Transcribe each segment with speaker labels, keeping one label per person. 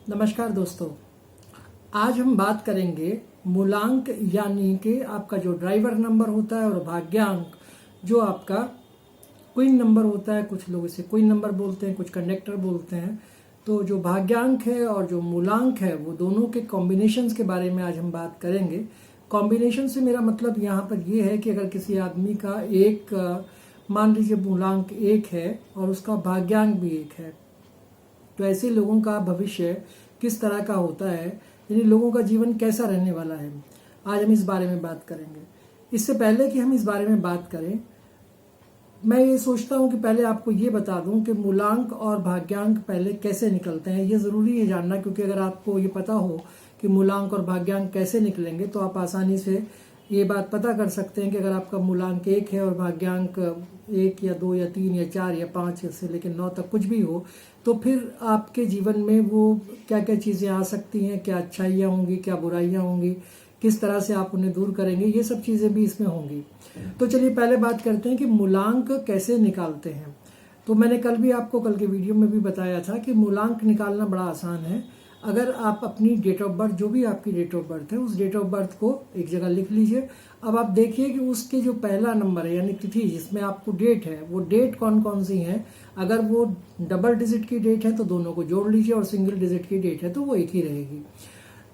Speaker 1: नमस्कार दोस्तों। आज हम बात करेंगे मूलांक यानी कि आपका जो ड्राइवर नंबर होता है और भाग्यांक जो आपका क्वीन नंबर होता है। कुछ लोग इसे क्वीन नंबर बोलते हैं, कुछ कंडक्टर बोलते हैं। तो जो भाग्यांक है और जो मूलांक है वो दोनों के कॉम्बिनेशंस के बारे में आज हम बात करेंगे। कॉम्बिनेशन से मेरा मतलब यहाँ पर ये है कि अगर किसी आदमी का एक मान लीजिए मूलांक 1 है और उसका भाग्यांक भी 1 है, तो ऐसे लोगों का भविष्य किस तरह का होता है, यानी लोगों का जीवन कैसा रहने वाला है, आज हम इस बारे में बात करेंगे। इससे पहले कि हम इस बारे में बात करें, मैं ये सोचता हूँ कि पहले आपको ये बता दूं कि मूलांक और भाग्यांक पहले कैसे निकलते हैं। ये ज़रूरी है जानना, क्योंकि अगर आपको ये पता हो कि मूलांक और भाग्यांक कैसे निकलेंगे तो आप आसानी से ये बात पता कर सकते हैं कि अगर आपका मूलांक 1 है और भाग्यांक 1 या 2 या 3 या 4 या 5 से लेकर 9 तक कुछ भी हो, तो फिर आपके जीवन में वो क्या क्या चीज़ें आ सकती हैं, क्या अच्छाइयाँ होंगी, क्या बुराइयाँ होंगी, किस तरह से आप उन्हें दूर करेंगे, ये सब चीज़ें भी इसमें होंगी। तो चलिए पहले बात करते हैं कि मूलांक कैसे निकालते हैं। तो मैंने कल के वीडियो में भी बताया था कि मूलांक निकालना बड़ा आसान है। अगर आप अपनी डेट ऑफ बर्थ, जो भी आपकी डेट ऑफ बर्थ है, उस डेट ऑफ बर्थ को एक जगह लिख लीजिए। अब आप देखिए कि उसके जो पहला नंबर है यानी तिथि जिसमें आपको डेट है, वो डेट कौन कौन सी है। अगर वो डबल डिजिट की डेट है तो दोनों को जोड़ लीजिए, और सिंगल डिजिट की डेट है तो वो एक ही रहेगी।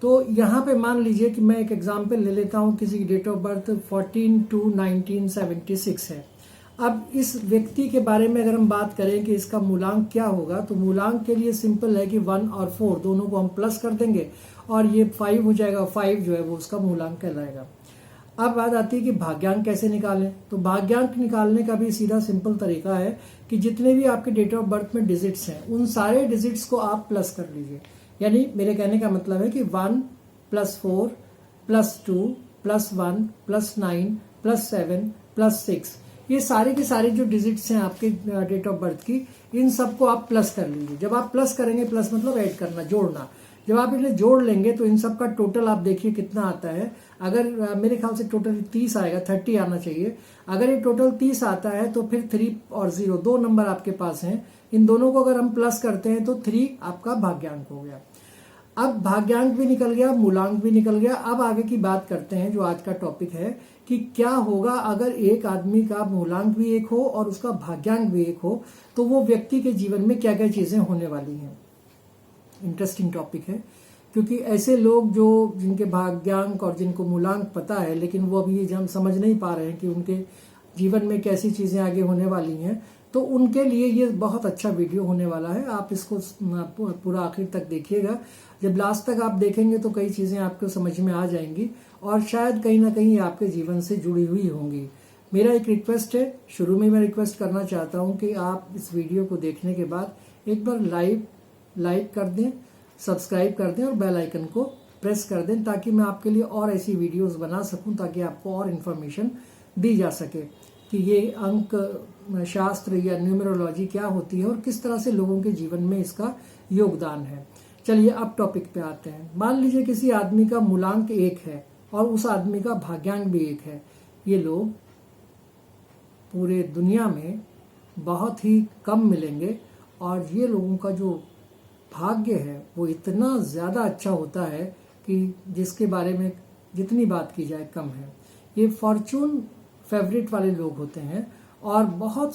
Speaker 1: तो यहाँ पे मान लीजिए कि मैं एक एग्जाम्पल ले लेता हूँ, किसी की डेट ऑफ बर्थ 14/2/1976 है। अब इस व्यक्ति के बारे में अगर हम बात करें कि इसका मूलांक क्या होगा, तो मूलांक के लिए सिंपल है कि 1 और 4 दोनों को हम प्लस कर देंगे और ये 5 हो जाएगा। 5 जो है वो उसका मूलांक कहलाएगा। अब बात आती है कि भाग्यांक कैसे निकालें। तो भाग्यांक निकालने का भी सीधा सिंपल तरीका है कि जितने भी आपके डेट ऑफ बर्थ में डिजिट्स हैं, उन सारे डिजिट्स को आप प्लस कर लीजिए। यानी मेरे कहने का मतलब है कि 1 + 4 + 2 + 1 + 9 + 7 + 6, ये सारे के सारे जो डिजिट्स हैं आपके डेट ऑफ बर्थ की, इन सबको आप प्लस कर लीजिए। जब आप प्लस करेंगे, प्लस मतलब ऐड करना, जोड़ना, जब आप इन्हें जोड़ लेंगे तो इन सब का टोटल आप देखिए कितना आता है। अगर मेरे ख्याल से टोटल 30 आएगा, 30 आना चाहिए। अगर ये टोटल 30 आता है तो फिर 3 और 0 दो नंबर आपके पास हैं, इन दोनों को अगर हम प्लस करते हैं तो 3 आपका भाग्यांक हो गया। अब भाग्यांक भी निकल गया, मूलांक भी निकल गया। अब आगे की बात करते हैं, जो आज का टॉपिक है कि क्या होगा अगर एक आदमी का मूलांक भी 1 हो और उसका भाग्यांक भी 1 हो, तो वो व्यक्ति के जीवन में क्या क्या चीजें होने वाली हैं। इंटरेस्टिंग टॉपिक है, क्योंकि ऐसे लोग जो जिनके भाग्यांक और जिनको मूलांक पता है, लेकिन वो अभी ये समझ नहीं पा रहे हैं कि उनके जीवन में कैसी चीजें आगे होने वाली हैं, तो उनके लिए ये बहुत अच्छा वीडियो होने वाला है। आप इसको पूरा आखिर तक देखिएगा। जब लास्ट तक आप देखेंगे तो कई चीजें आपको समझ में आ जाएंगी और शायद कहीं ना कहीं आपके जीवन से जुड़ी हुई होंगी। मेरा एक रिक्वेस्ट है, शुरू में मैं रिक्वेस्ट करना चाहता हूं कि आप इस वीडियो को देखने के बाद एक बार लाइक कर दें, सब्सक्राइब कर दें और बेल आइकन को प्रेस कर दें, ताकि मैं आपके लिए और ऐसी वीडियोस बना सकूं, ताकि आपको और इन्फॉर्मेशन दी जा सके कि ये अंक शास्त्र या न्यूमरोलॉजी क्या होती है और किस तरह से लोगों के जीवन में इसका योगदान है। चलिए अब टॉपिक पे आते हैं। मान लीजिए किसी आदमी का मूलांक 1 है और उस आदमी का भाग्यांक भी 1 है। ये लोग पूरे दुनिया में बहुत ही कम मिलेंगे और ये लोगों का जो भाग्य है वो इतना ज़्यादा अच्छा होता है कि जिसके बारे में जितनी बात की जाए कम है। ये फॉर्चून फेवरेट वाले लोग होते हैं और बहुत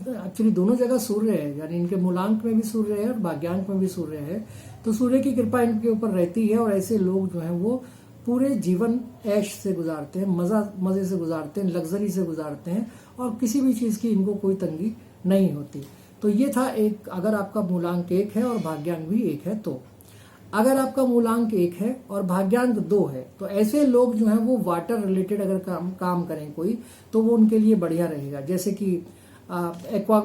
Speaker 1: एक्चुअली दोनों जगह सूर्य है, यानी इनके मूलांक में भी सूर्य है और भाग्यांक में भी सूर्य है, तो सूर्य की कृपा इनके ऊपर रहती है। और ऐसे लोग जो हैं वो पूरे जीवन ऐश से गुजारते हैं, मजे से गुजारते हैं, लग्जरी से गुजारते हैं और किसी भी चीज़ की इनको कोई तंगी नहीं होती। तो ये था एक, अगर आपका मूलांक 1 है और भाग्यांक भी 1 है। तो अगर आपका मूलांक 1 है और भाग्यांक 2 है, तो ऐसे लोग जो हैं वो वाटर रिलेटेड अगर काम करें कोई, तो वो उनके लिए बढ़िया रहेगा। जैसे कि एक्वा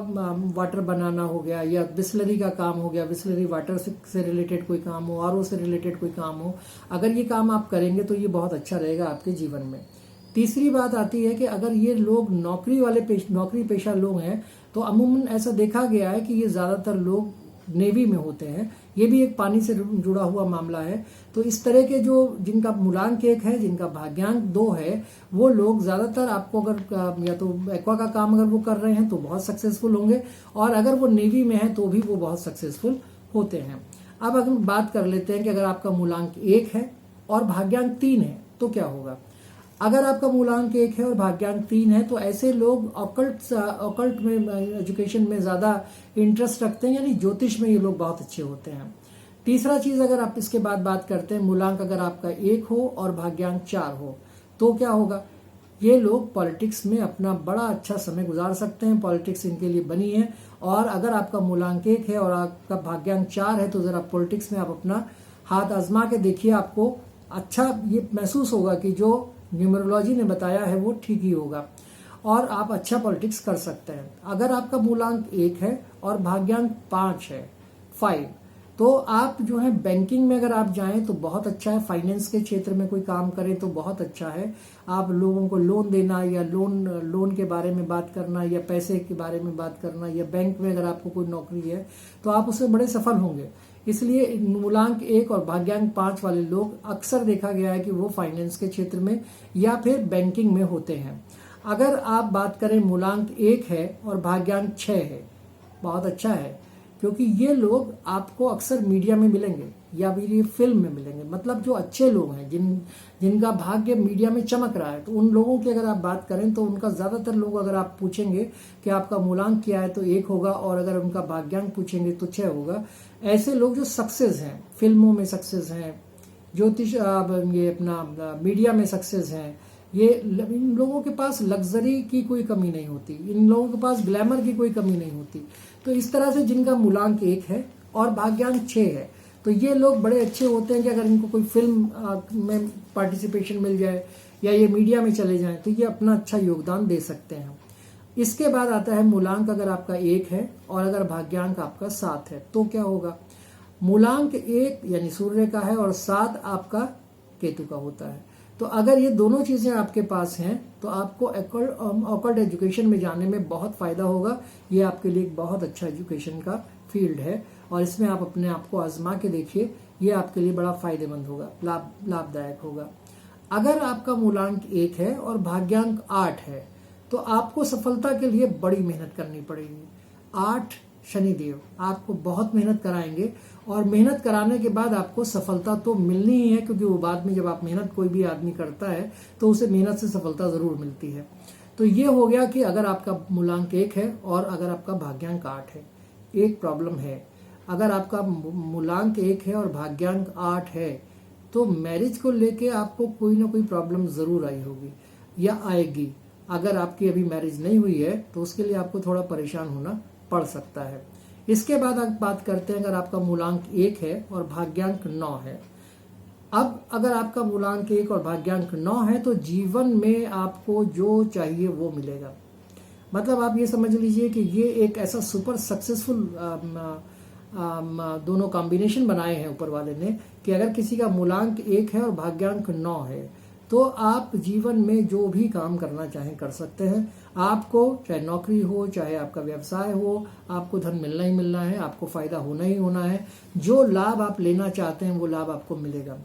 Speaker 1: वाटर बनाना हो गया, या बिस्लरी का काम हो गया, बिस्लरी वाटर से रिलेटेड कोई काम हो, आरओ से रिलेटेड कोई काम हो, अगर ये काम आप करेंगे तो ये बहुत अच्छा रहेगा आपके जीवन में। तीसरी बात आती है कि अगर ये लोग नौकरी पेशा लोग हैं, तो अमूमन ऐसा देखा गया है कि ये ज़्यादातर लोग नेवी में होते हैं। ये भी एक पानी से जुड़ा हुआ मामला है। तो इस तरह के जो जिनका मूलांक 1 है, जिनका भाग्यांक 2 है, वो लोग ज़्यादातर आपको अगर या तो एक्वा का काम अगर वो कर रहे हैं तो बहुत सक्सेसफुल होंगे, और अगर वो नेवी में है तो भी वो बहुत सक्सेसफुल होते हैं। अब अगर बात कर लेते हैं कि अगर आपका मूलांक 1 है और भाग्यांक 3 है तो क्या होगा। अगर आपका मूलांक 1 है और भाग्यांक 3 है तो ऐसे लोग ऑकल्ट में एजुकेशन में ज़्यादा इंटरेस्ट रखते हैं, यानी ज्योतिष में ये लोग बहुत अच्छे होते हैं। तीसरा चीज़, अगर आप इसके बाद बात करते हैं, मूलांक अगर आपका 1 हो और भाग्यांक 4 हो तो क्या होगा। ये लोग पॉलिटिक्स में अपना बड़ा अच्छा समय गुजार सकते हैं, पॉलिटिक्स इनके लिए बनी है। और अगर आपका मूलांक 1 है और आपका भाग्यांक 4 है तो ज़रा पॉलिटिक्स में आप अपना हाथ आजमा के देखिए, आपको अच्छा ये महसूस होगा कि जो न्यूमरोलॉजी ने बताया है वो ठीक ही होगा और आप अच्छा पॉलिटिक्स कर सकते हैं। अगर आपका मूलांक 1 है और भाग्यांक 5 है 5, तो आप जो है बैंकिंग में अगर आप जाएं तो बहुत अच्छा है, फाइनेंस के क्षेत्र में कोई काम करें तो बहुत अच्छा है। आप लोगों को लोन देना या लोन के बारे में बात करना या पैसे के बारे में बात करना या बैंक में अगर आपको कोई नौकरी है तो आप उसमें बड़े सफल होंगे। इसलिए मूलांक 1 और भाग्यांक 5 वाले लोग अक्सर देखा गया है कि वो फाइनेंस के क्षेत्र में या फिर बैंकिंग में होते हैं। अगर आप बात करें मूलांक 1 है और भाग्यांक 6 है, बहुत अच्छा है, क्योंकि ये लोग आपको अक्सर मीडिया में मिलेंगे या फिर ये फिल्म में मिलेंगे। मतलब जो अच्छे लोग हैं जिनका भाग्य मीडिया में चमक रहा है, तो उन लोगों की अगर आप बात करें तो उनका ज़्यादातर लोग अगर आप पूछेंगे कि आपका मूलांक क्या है तो 1 होगा, और अगर उनका भाग्यांक पूछेंगे तो 6 होगा। ऐसे लोग जो सक्सेस हैं, फिल्मों में सक्सेस हैं, ज्योतिष ये अपना मीडिया में सक्सेस हैं, ये इन लोगों के पास लग्जरी की कोई कमी नहीं होती, इन लोगों के पास ग्लैमर की कोई कमी नहीं होती। तो इस तरह से जिनका मूलांक 1 है और भाग्यांक 6 है तो ये लोग बड़े अच्छे होते हैं कि अगर इनको कोई फिल्म में पार्टिसिपेशन मिल जाए या ये मीडिया में चले जाएं तो ये अपना अच्छा योगदान दे सकते हैं। इसके बाद आता है मूलांक अगर आपका 1 है और अगर भाग्यांक आपका 7 है तो क्या होगा। मूलांक 1 यानी सूर्य का है और 7 आपका केतु का होता है। तो अगर ये दोनों चीज़ें आपके पास हैं तो आपको ऑकल्ट एजुकेशन में जाने में बहुत फ़ायदा होगा। ये आपके लिए एक बहुत अच्छा एजुकेशन का फील्ड है और इसमें आप अपने आप को आजमा के देखिए, ये आपके लिए बड़ा फ़ायदेमंद होगा, लाभदायक होगा। अगर आपका मूलांक 1 है और भाग्यांक 8 है तो आपको सफलता के लिए बड़ी मेहनत करनी पड़ेगी। 8 शनिदेव आपको बहुत मेहनत कराएंगे और मेहनत कराने के बाद आपको सफलता तो मिलनी ही है, क्योंकि वो बाद में जब आप मेहनत कोई भी आदमी करता है तो उसे मेहनत से सफलता ज़रूर मिलती है। तो ये हो गया कि अगर आपका मूलांक 1 है और अगर आपका भाग्यांक 8 है। एक प्रॉब्लम है, अगर आपका मूलांक 1 है और भाग्यांक 8 है तो मैरिज को लेके आपको कोई ना कोई प्रॉब्लम ज़रूर आई होगी या आएगी। अगर आपकी अभी मैरिज नहीं हुई है तो उसके लिए आपको थोड़ा परेशान होना पड़ सकता है। इसके बाद आप बात करते हैं अगर आपका मूलांक 1 है और भाग्यांक 9 है। अब अगर आपका मूलांक 1 और भाग्यांक 9 है तो जीवन में आपको जो चाहिए वो मिलेगा। मतलब आप ये समझ लीजिए कि ये एक ऐसा सुपर सक्सेसफुल दोनों कॉम्बिनेशन बनाए हैं ऊपर वाले ने कि अगर किसी का मूलांक 1 है और भाग्यांक 9 है तो आप जीवन में जो भी काम करना चाहें कर सकते हैं। आपको चाहे नौकरी हो, चाहे आपका व्यवसाय हो, आपको धन मिलना ही मिलना है, आपको फायदा होना ही होना है। जो लाभ आप लेना चाहते हैं वो लाभ आपको मिलेगा।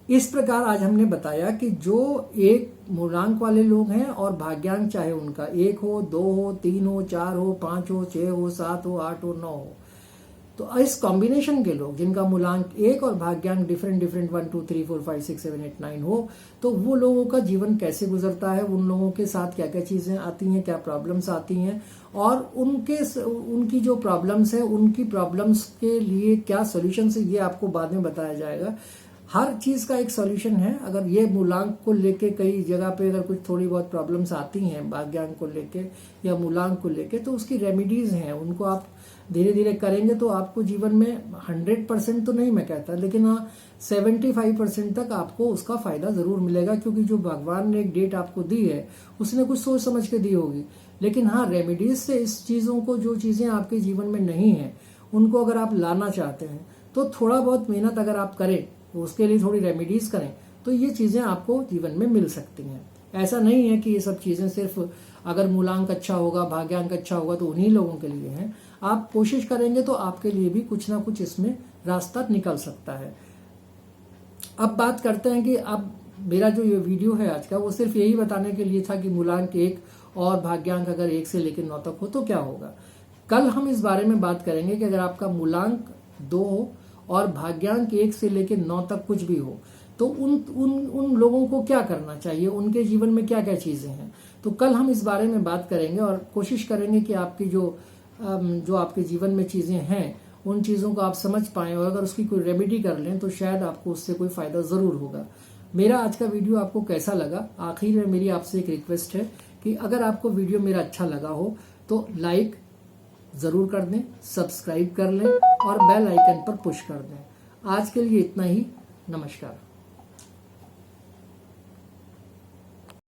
Speaker 1: इस प्रकार आज हमने बताया कि जो एक मूलांक वाले लोग हैं और भाग्यांक चाहे उनका 1 हो, 2 हो, 3 हो, 4 हो, 5 हो, 6 हो, 7 हो, 8 हो, 9 हो, तो इस कॉम्बिनेशन के लोग जिनका मूलांक 1 और भाग्यांक डिफरेंट 1 2 3 4 5 6 7 8 9 हो, तो वो लोगों का जीवन कैसे गुजरता है, उन लोगों के साथ क्या क्या चीजें आती हैं, क्या प्रॉब्लम्स आती हैं और उनकी जो प्रॉब्लम्स है उनकी प्रॉब्लम्स के लिए क्या सॉल्यूशन है, ये आपको बाद में बताया जाएगा। हर चीज का एक सॉल्यूशन है। अगर ये मूलांक को लेके कई जगह पे अगर कुछ थोड़ी बहुत प्रॉब्लम्स आती हैं भाग्यांक को लेके या मूलांक को लेके, तो उसकी रेमेडीज हैं, उनको आप धीरे धीरे करेंगे तो आपको जीवन में 100% तो नहीं मैं कहता, लेकिन हाँ 75% तक आपको उसका फायदा जरूर मिलेगा, क्योंकि जो भगवान ने एक डेट आपको दी है उसने कुछ सोच समझ के दी होगी। लेकिन हाँ रेमेडीज से इस चीजों को, जो चीजें आपके जीवन में नहीं है उनको अगर आप लाना चाहते हैं तो थोड़ा बहुत मेहनत अगर आप करें, उसके लिए थोड़ी रेमेडीज करें, तो ये चीजें आपको जीवन में मिल सकती हैं। ऐसा नहीं है कि ये सब चीजें सिर्फ अगर मूलांक अच्छा होगा, भाग्यांक अच्छा होगा तो उन्हीं लोगों के लिए हैं। आप कोशिश करेंगे तो आपके लिए भी कुछ ना कुछ इसमें रास्ता निकल सकता है। अब बात करते हैं कि अब मेरा जो ये वीडियो है आज का, वो सिर्फ यही बताने के लिए था कि मूलांक 1 और भाग्यांक अगर 1 से लेकर 9 तक हो तो क्या होगा। कल हम इस बारे में बात करेंगे कि अगर आपका मूलांक 2 हो और भाग्यांक 1 से लेकर 9 तक कुछ भी हो, तो उन लोगों को क्या करना चाहिए, उनके जीवन में क्या क्या चीजें हैं। तो कल हम इस बारे में बात करेंगे और कोशिश करेंगे कि आपकी जो आपके जीवन में चीजें हैं उन चीजों को आप समझ पाएं, और अगर उसकी कोई रेमेडी कर लें तो शायद आपको उससे कोई फायदा जरूर होगा। मेरा आज का वीडियो आपको कैसा लगा? आखिर में मेरी आपसे एक रिक्वेस्ट है कि अगर आपको वीडियो मेरा अच्छा लगा हो तो लाइक जरूर कर दें, सब्सक्राइब कर लें और बेल आइकन पर पुश कर दें। आज के लिए इतना ही। नमस्कार।